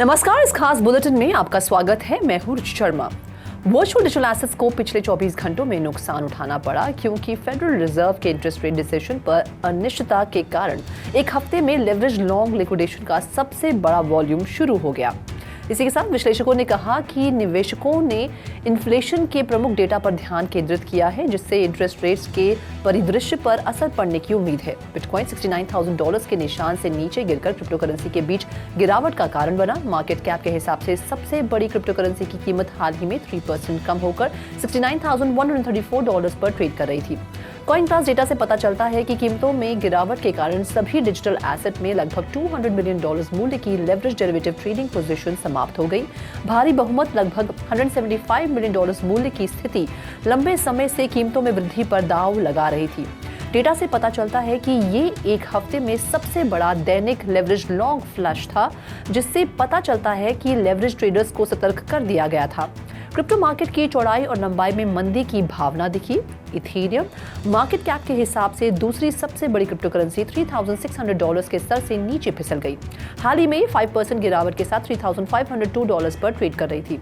नमस्कार, इस खास बुलेटिन में आपका स्वागत है। मैं हूं रुचि शर्मा। वर्चुअल डिजिटल एसेट्स को पिछले 24 घंटों में नुकसान उठाना पड़ा क्योंकि फेडरल रिजर्व के इंटरेस्ट रेट डिसीजन पर अनिश्चितता के कारण एक हफ्ते में लेवरेज लॉन्ग लिक्विडेशन का सबसे बड़ा वॉल्यूम शुरू हो गया। इसी के साथ विश्लेषकों ने कहा कि निवेशकों ने इन्फ्लेशन के प्रमुख डेटा पर ध्यान केंद्रित किया है, जिससे इंटरेस्ट रेट्स के परिदृश्य पर असर पड़ने की उम्मीद है। बिटकॉइन $69,000 के निशान से नीचे गिरकर क्रिप्टो करेंसी के बीच गिरावट का कारण बना। मार्केट कैप के हिसाब से सबसे बड़ी क्रिप्टो करेंसी की कीमत हाल ही में 3% कम होकर $69,134 पर ट्रेड कर रही थी। कॉइन क्लास डेटा से पता चलता है कि कीमतों में गिरावट के कारण सभी डिजिटल एसेट में लगभग $200 मिलियन मूल्य की लेवरेज डेरिवेटिव ट्रेडिंग पोजीशन समाप्त हो गई। भारी बहुमत लगभग $175 मिलियन मूल्य की स्थिति लंबे समय से कीमतों में वृद्धि पर दांव लगा रही थी। डेटा से पता चलता है कि ये एक हफ्ते में सबसे बड़ा दैनिक लेवरेज लॉन्ग फ्लश था, जिससे पता चलता है कि लेवरेज ट्रेडर्स को सतर्क कर दिया गया था। क्रिप्टो मार्केट की चौड़ाई और लंबाई में मंदी की भावना दिखी। इथेरियम मार्केट कैप के हिसाब से दूसरी सबसे बड़ी क्रिप्टो करेंसी $3,600 के स्तर से नीचे फिसल गई। हाल ही में 5% गिरावट के साथ $3,502 पर ट्रेड कर रही थी।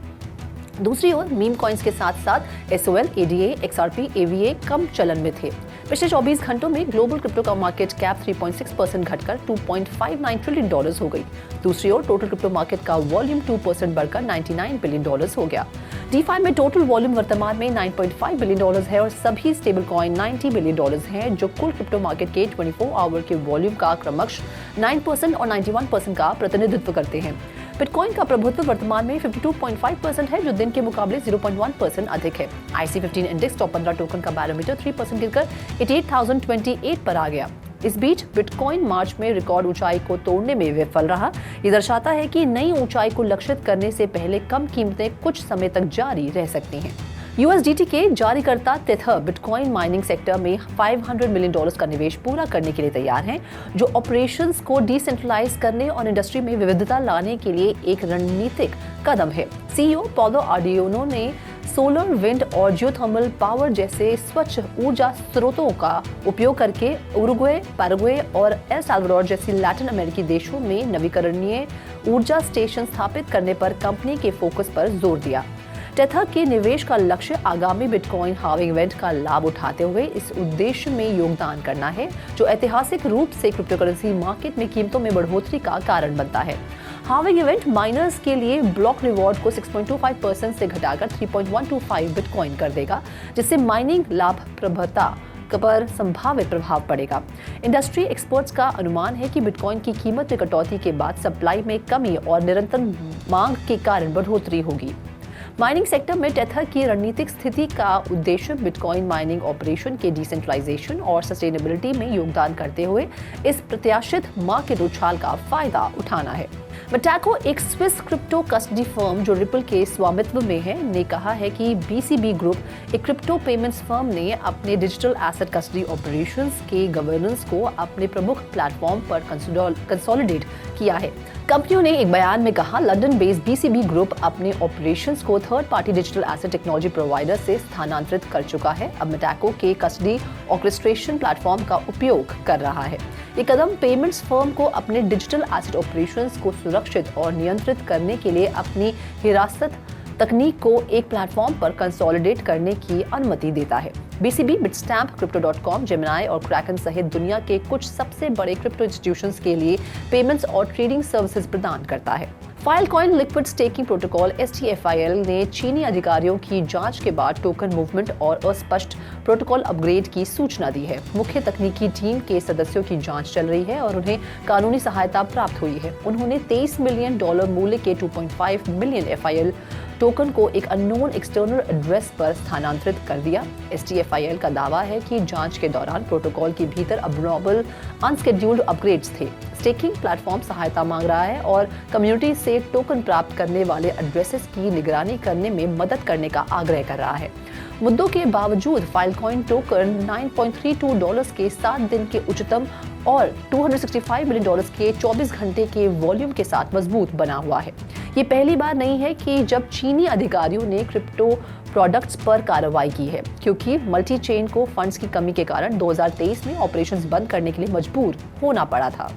दूसरी ओर मीम कॉइन्स के साथ साथ SOL, ADA, XRP, AVA कम चलन में थे। पिछले 24 घंटों में ग्लोबल क्रिप्टो का मार्केट कैप 3.6% घटकर $2.59 ट्रिलियन हो गई। दूसरी ओर टोटल क्रिप्टो मार्केट का वॉल्यूम 2% बढ़कर $99 बिलियन हो गया। DeFi में टोटल वॉल्यूम वर्तमान में $9.5 बिलियन है और सभी स्टेबल कॉइन $90 बिलियन हैं, जो कुल क्रिप्टो मार्केट के 24 आवर के वॉल्यूम का क्रमशः 9% और 91% का प्रतिनिधित्व करते हैं। बिटकॉइन का प्रभुत्व वर्तमान में 52.5% है, जो दिन के मुकाबले 0.1% अधिक है। IC15 इंडेक्स टॉप 15 टोकन का बैरोमीटर 3% गिरकर 88,028 पर आ गया। इस बीच बिटकॉइन मार्च में रिकॉर्ड ऊंचाई को तोड़ने में विफल रहा। ये दर्शाता है कि नई ऊंचाई को लक्षित करने से पहले कम कीमतें कुछ समय तक जारी रह सकती हैं। USDT के जारीकर्ता तेथर बिटकॉइन माइनिंग सेक्टर में $500 मिलियन का निवेश पूरा करने के लिए तैयार हैं, जो ऑपरेशंस को डिसेंट्रलाइज करने और इंडस्ट्री में विविधता लाने के लिए एक रणनीतिक कदम है। CEO पॉलो आर्डियोनो ने सोलर, विंड और जियोथर्मल पावर जैसे स्वच्छ ऊर्जा स्रोतों का उपयोग करके उरुग्वे, पैराग्वे और एल साल्वाडोर जैसी लैटिन अमेरिकी देशों में नवीकरणीय ऊर्जा स्टेशन स्थापित करने पर कंपनी के फोकस पर जोर दिया। टेथर के निवेश का लक्ष्य आगामी बिटकॉइन हार्विंग इवेंट का लाभ उठाते हुए इस उद्देश्य में योगदान करना है, जो ऐतिहासिक रूप से क्रिप्टो करेंसी मार्केट में कीमतों में बढ़ोतरी का कारण बनता है। हार्विंग इवेंट माइनर्स के लिए ब्लॉक रिवॉर्ड को 6.25% से घटाकर 3.125 बिटकॉइन कर देगा, जिससे माइनिंग लाभप्रदता पर संभावित प्रभाव पड़ेगा। इंडस्ट्री एक्सपर्ट्स का अनुमान है कि बिटकॉइन की कीमत में कटौती के बाद सप्लाई में कमी और निरंतर मांग के कारण बढ़ोतरी होगी। माइनिंग सेक्टर में टेथर की रणनीतिक स्थिति का उद्देश्य बिटकॉइन माइनिंग ऑपरेशन के डिसेंट्रलाइजेशन और सस्टेनेबिलिटी में योगदान करते हुए इस प्रत्याशित मार्केट उछाल का फायदा उठाना है। मटैको, एक स्विस क्रिप्टो कस्टडी फर्म जो रिपल के स्वामित्व में है, ने कहा है कि BCB ग्रुप, एक क्रिप्टो पेमेंट्स फर्म, ने अपने डिजिटल एसेट कस्टडी ऑपरेशंस के गवर्नेंस को अपने प्रमुख प्लेटफॉर्म पर कंसोलिडेट किया है। कंपनियों ने एक बयान में कहा, लंदन बेस्ड BCB ग्रुप अपने ऑपरेशंस को third party digital asset technology provider से स्थानांतरित कर चुका है। अब मटैको के कस्टडी ऑर्केस्ट्रेशन प्लेटफॉर्म का उपयोग कर रहा है। ये कदम पेमेंट्स फर्म को अपने डिजिटल एसेट ऑपरेशंस को सुरक्षित और नियंत्रित करने के लिए अपनी हिरासत तकनीक को एक प्लेटफॉर्म पर कंसोलिडेट करने की अनुमति देता है। BCB, बिटस्टैम्प, Crypto.com, जेमिनी और क्रैकन सहित दुनिया के कुछ सबसे बड़े क्रिप्टो इंस्टीट्यूशंस के लिए पेमेंट्स और ट्रेडिंग सर्विसेज प्रदान करता है। Filecoin liquid staking protocol STFIL ने चीनी अधिकारियों की जांच के बाद टोकन मूवमेंट और अस्पष्ट प्रोटोकॉल अपग्रेड की सूचना दी है। मुख्य तकनीकी टीम के सदस्यों की जांच चल रही है और उन्हें कानूनी सहायता प्राप्त हुई है। उन्होंने $23 मिलियन मूल्य के 2.5 मिलियन FIL टोकन को एक अननोन एक्सटर्नल एड्रेस पर स्थानांतरित कर दिया। STFIL का दावा है कि जांच के दौरान प्रोटोकॉल के भीतर अबनॉर्मल अनस्केड्यूल्ड अपग्रेड्स थे। स्टेकिंग प्लेटफॉर्म सहायता मांग रहा है और कम्युनिटी से टोकन प्राप्त करने वाले एड्रेसेस की निगरानी करने में मदद करने का आग्रह कर रहा है। मुद्दों के बावजूद फाइलकॉइन टोकन $9.32 के 7 दिन के उच्चतम और $265 मिलियन के 24 घंटे के वॉल्यूम के साथ मजबूत बना हुआ है। ये पहली बार नहीं है कि जब चीनी अधिकारियों ने क्रिप्टो प्रोडक्ट्स पर कार्रवाई की है, क्योंकि मल्टी चेन को फंड्स की कमी के कारण 2023 में ऑपरेशंस बंद करने के लिए मजबूर होना पड़ा था।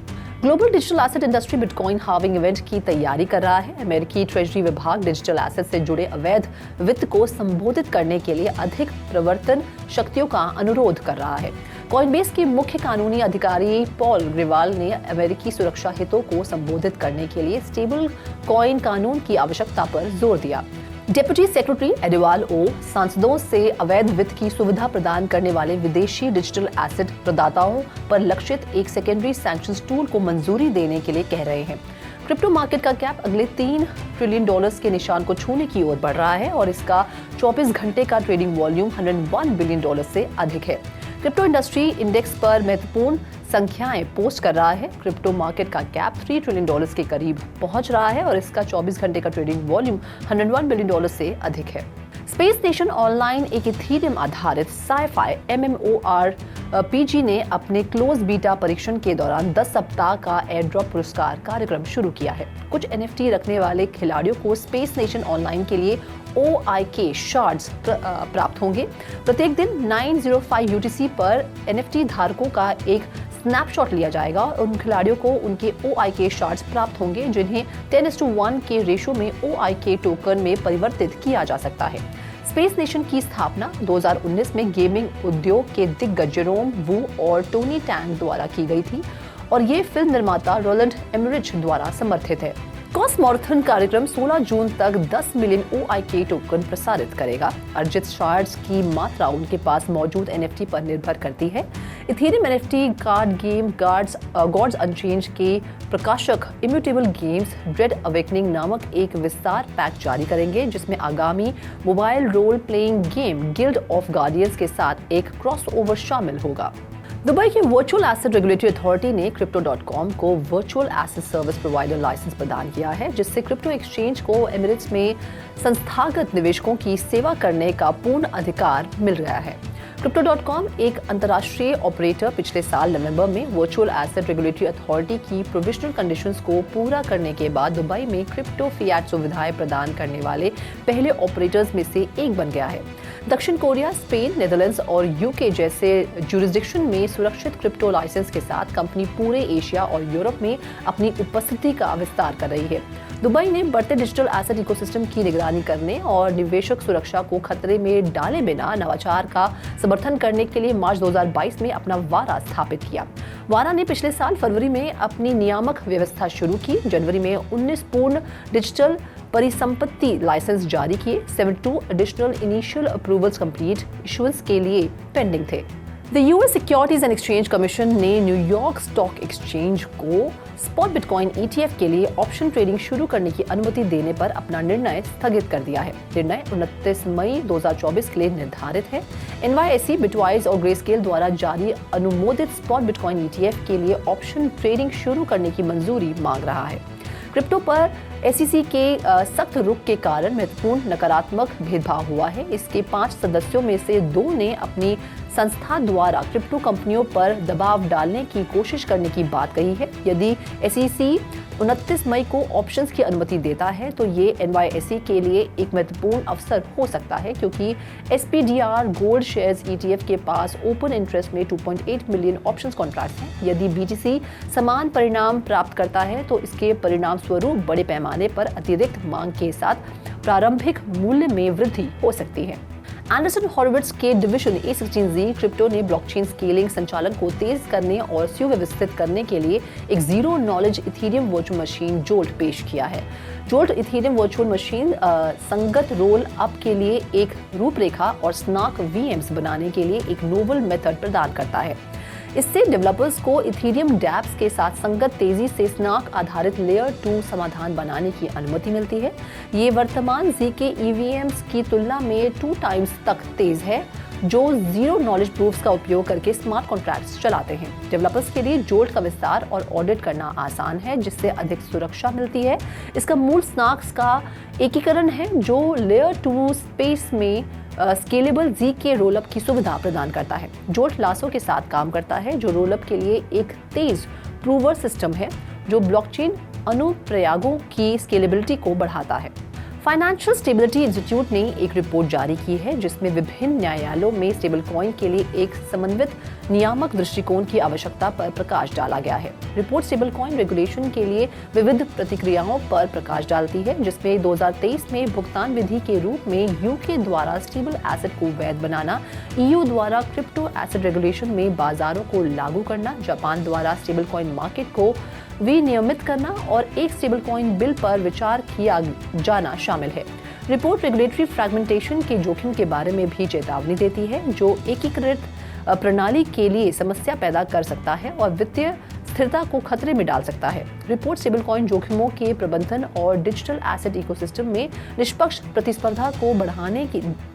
Global digital asset industry bitcoin halving event की तैयारी कर रहा है। अमेरिकी ट्रेजरी विभाग डिजिटल एसेट से जुड़े अवैध वित्त को संबोधित करने के लिए अधिक प्रवर्तन शक्तियों का अनुरोध कर रहा है। कॉइनबेस के मुख्य कानूनी अधिकारी पॉल ग्रिवाल ने अमेरिकी सुरक्षा हितों को संबोधित करने के लिए स्टेबल कॉइन कानून की आवश्यकता पर जोर दिया। डेप्यूटी सेक्रेटरी एडवाल ओ सांसदों से अवैध वित्त की सुविधा प्रदान करने वाले विदेशी डिजिटल एसेट प्रदाताओं पर लक्षित एक सेकेंडरी सैंक्शंस टूल को मंजूरी देने के लिए कह रहे हैं। क्रिप्टो मार्केट का कैप अगले $3 ट्रिलियन के निशान को छूने की ओर बढ़ रहा है और इसका 24 घंटे का ट्रेडिंग वॉल्यूम $101 बिलियन से अधिक है। क्रिप्टो इंडस्ट्री इंडेक्स पर महत्वपूर्ण संख्याएं पोस्ट कर रहा है। क्रिप्टो मार्केट का कैप $3 ट्रिलियन के करीब पहुंच रहा है और इसका 24 घंटे का ट्रेडिंग वॉल्यूम $101 बिलियन से अधिक है। स्पेस नेशन ऑनलाइन एक इथीरियम आधारित साइ-फाई MMORPG ने अपने क्लोज बीटा परीक्षण के दौरान 10 सप्ताह का एयर ड्रॉप पुरस्कार कार्यक्रम शुरू किया है। कुछ NFT रखने वाले खिलाड़ियों को स्पेस नेशन ऑनलाइन के लिए OIK शार्ड्स प्राप्त होंगे। प्रत्येक दिन 9:05 UTC पर NFT धारकों का एक स्नैपशॉट लिया जाएगा और उन खिलाड़ियों को उनके OIK शार्ड्स प्राप्त होंगे जिन्हें 10:1 के रेशो में OIK टोकन में परिवर्तित किया जा सकता है। स्पेस नेशन की स्थापना 2019 में गेमिंग उद्योग के दिग्गज जेरोम वू और टोनी टैंग द्वारा की गई थी और ये फिल्म निर्माता रोलैंड एमरिच द्वारा समर्थित है। कॉस्मोराथन कार्यक्रम 16 जून तक 10 मिलियन OIK टोकन प्रसारित करेगा। अर्जित शार्ड्स की मात्रा उनके पास मौजूद NFT पर निर्भर करती है। Ethereum NFT card game Gods Unchained के प्रकाशक इम्यूटेबल गेम्स ड्रेड अवेकनिंग नामक एक विस्तार पैक जारी करेंगे जिसमें आगामी mobile role playing game guild of guardians के साथ एक क्रॉसओवर शामिल होगा। दुबई की वर्चुअल एसेट रेगुलेटरी अथॉरिटी ने Crypto.com को virtual asset service provider license प्रदान किया है जिससे क्रिप्टो एक्सचेंज को एमिरेट्स में संस्थागत निवेशकों की सेवा करने का पूर्ण अधिकार मिल गया है। Crypto.com एक अंतर्राष्ट्रीय ऑपरेटर पिछले साल नवंबर में वर्चुअल एसेट रेगुलेटरी अथॉरिटी की प्रोविजनल कंडीशंस को पूरा करने के बाद दुबई में क्रिप्टो फिएट सुविधाएं प्रदान करने वाले पहले ऑपरेटर्स में से एक बन गया है। दक्षिण कोरिया, स्पेन, नेदरलैंड्स और यूके जैसे जुरिस्डिक्शन में सुरक्षित क्रिप्टो लाइसेंस के साथ कंपनी पूरे एशिया और यूरोप में अपनी उपस्थिति का विस्तार कर रही है। दुबई ने बढ़ते डिजिटल एसेट इकोसिस्टम की निगरानी करने और निवेशक सुरक्षा को खतरे में डाले बिना नवाचार का समर्थन करने के लिए मार्च 2022 में अपना वारा स्थापित किया। वारा ने पिछले साल फरवरी में अपनी नियामक व्यवस्था शुरू की। जनवरी में 19 पूर्ण डिजिटल परिसंपत्ति लाइसेंस जारी किए। 72 additional initial approvals complete issuance के लिए पेंडिंग थे। The US securities and exchange commission ने न्यूयॉर्क स्टॉक एक्सचेंज को स्पॉट बिटकॉइन ETF के लिए ऑप्शन ट्रेडिंग शुरू करने की अनुमति देने पर अपना निर्णय स्थगित कर दिया है। निर्णय 29 मई 2024 के लिए निर्धारित है। NYSE, बिटवाइज और ग्रेस्केल द्वारा जारी अनुमोदित स्पॉट बिटकॉइन ETF के लिए ऑप्शन ट्रेडिंग शुरू करने की मंजूरी मांग रहा है। क्रिप्टो पर SEC के सख्त रुख के कारण महत्वपूर्ण नकारात्मक भेदभाव हुआ है। इसके 5 सदस्यों में से 2 ने अपनी संस्था द्वारा क्रिप्टो कंपनियों पर दबाव डालने की कोशिश करने की बात कही है। यदि SEC 29 मई को ऑप्शंस की अनुमति देता है तो ये NYSE के लिए एक महत्वपूर्ण अवसर हो सकता है क्योंकि SPDR गोल्ड शेयर्स ETF के पास ओपन इंटरेस्ट में 2.8 मिलियन ऑप्शंस कॉन्ट्रैक्ट्स हैं। यदि BTC समान परिणाम प्राप्त करता है तो इसके परिणाम स्वरूप बड़े पैमाने पर अतिरिक्त मांग के साथ प्रारंभिक मूल्य में वृद्धि हो सकती है। एंडरसन हॉरोविट्ज के डिवीजन A16Z क्रिप्टो ने ब्लॉकचेन स्केलिंग संचालन को तेज करने और सुव्यवस्थित करने के लिए एक zero knowledge Ethereum virtual machine jolt पेश किया है। जोल्ट इथेरियम वर्चुअल मशीन संगत रोल अप के लिए एक रूपरेखा और स्नाक VMs बनाने के लिए एक नोवल मेथड प्रदान करता है। इससे डेवलपर्स को इथेरियम डैप्स के साथ संगत तेजी से स्नाक आधारित लेयर 2 समाधान बनाने की अनुमति मिलती है। ये वर्तमान ZK EVMs की तुलना में 2 टाइम्स तक तेज है जो जीरो नॉलेज प्रूफ्स का उपयोग करके स्मार्ट कॉन्ट्रैक्ट्स चलाते हैं। डेवलपर्स के लिए जोल्ट का विस्तार और ऑडिट करना आसान है जिससे अधिक सुरक्षा मिलती है। इसका मूल स्नाक्स का एकीकरण है जो लेयर 2 स्पेस में स्केलेबल ZK रोलअप की सुविधा प्रदान करता है। जोल्ट लासो के साथ काम करता है जो रोलअप के लिए एक तेज प्रूवर सिस्टम है जो ब्लॉकचेन अनुप्रयोगों की स्केलेबिलिटी को बढ़ाता है। फाइनेंशियल स्टेबिलिटी इंस्टीट्यूट ने एक रिपोर्ट जारी की है जिसमें विभिन्न न्यायालयों में स्टेबल कॉइन के लिए एक समन्वित नियामक दृष्टिकोण की आवश्यकता पर प्रकाश डाला गया है। रिपोर्ट स्टेबल कॉइन रेगुलेशन के लिए विविध प्रतिक्रियाओं पर प्रकाश डालती है, जिसमें 2023 में भुगतान विधि के रूप में यूके द्वारा स्टेबल एसेट को वैध बनाना, ईयू द्वारा क्रिप्टो एसेट रेगुलेशन में बाजारों को लागू करना, जापान द्वारा स्टेबल कॉइन मार्केट को विनियमित करना और एक स्टेबल कॉइन बिल पर विचार किया जाना शामिल है। रिपोर्ट रेगुलेटरी फ्रैगमेंटेशन के जोखिम के बारे में भी चेतावनी देती है, जो एकीकृत प्रणाली के लिए समस्या पैदा कर सकता है और वित्तीय स्थिरता को खतरे में डाल सकता है। रिपोर्ट स्टेबल कॉइन जोखिमों के प्रबंधन और डिजिटल एसेट इकोसिस्टम में निष्पक्ष प्रतिस्पर्धा को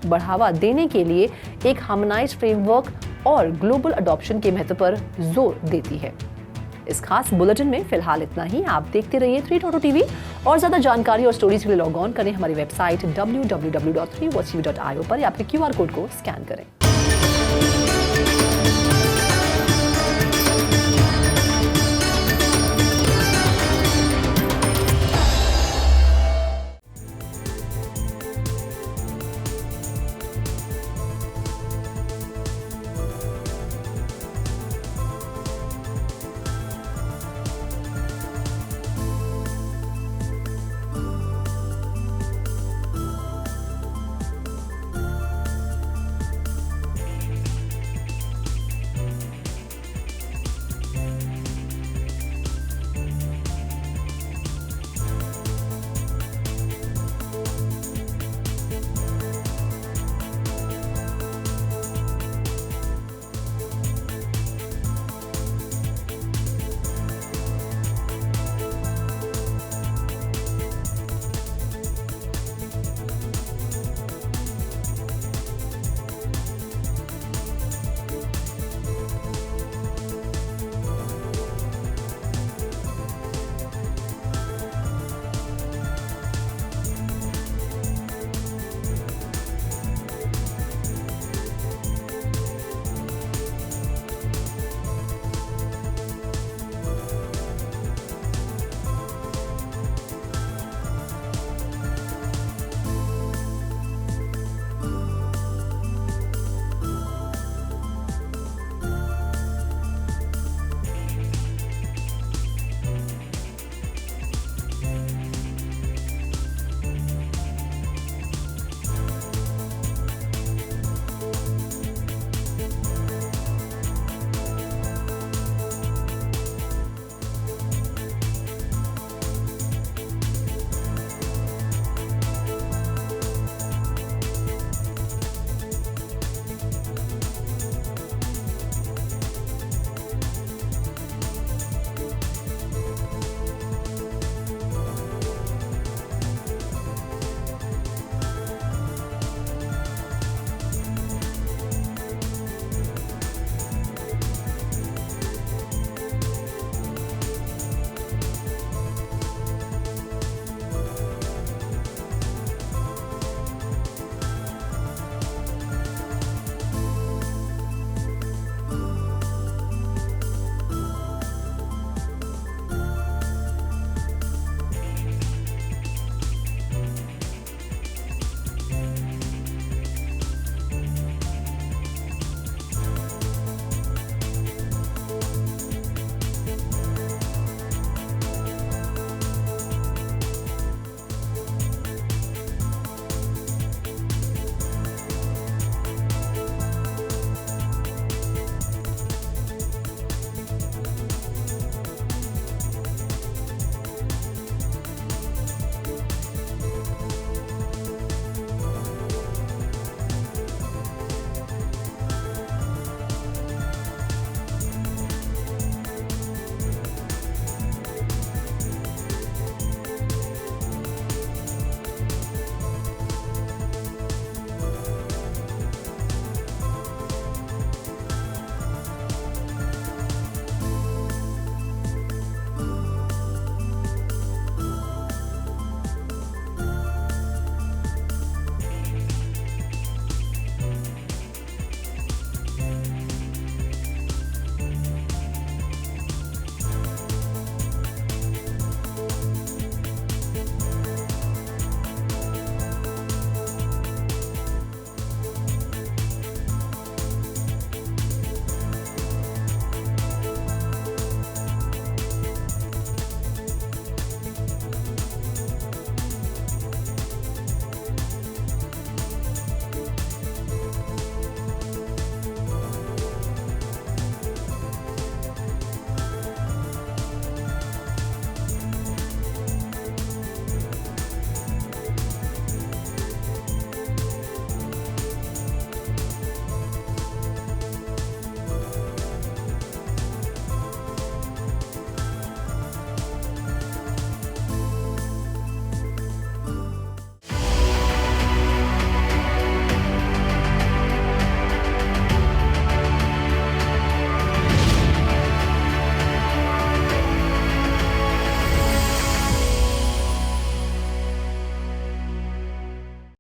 बढ़ावा देने के लिए एक हार्मोनाइज्ड फ्रेमवर्क और ग्लोबल अडॉप्शन के महत्व पर जोर देती है। इस खास बुलेटिन में फिलहाल इतना ही। आप देखते रहिए 3Toto TV और ज्यादा जानकारी और स्टोरीज के लिए लॉग ऑन करें हमारी वेबसाइट www.3watchtv.io पर या फिर QR कोड को स्कैन करें।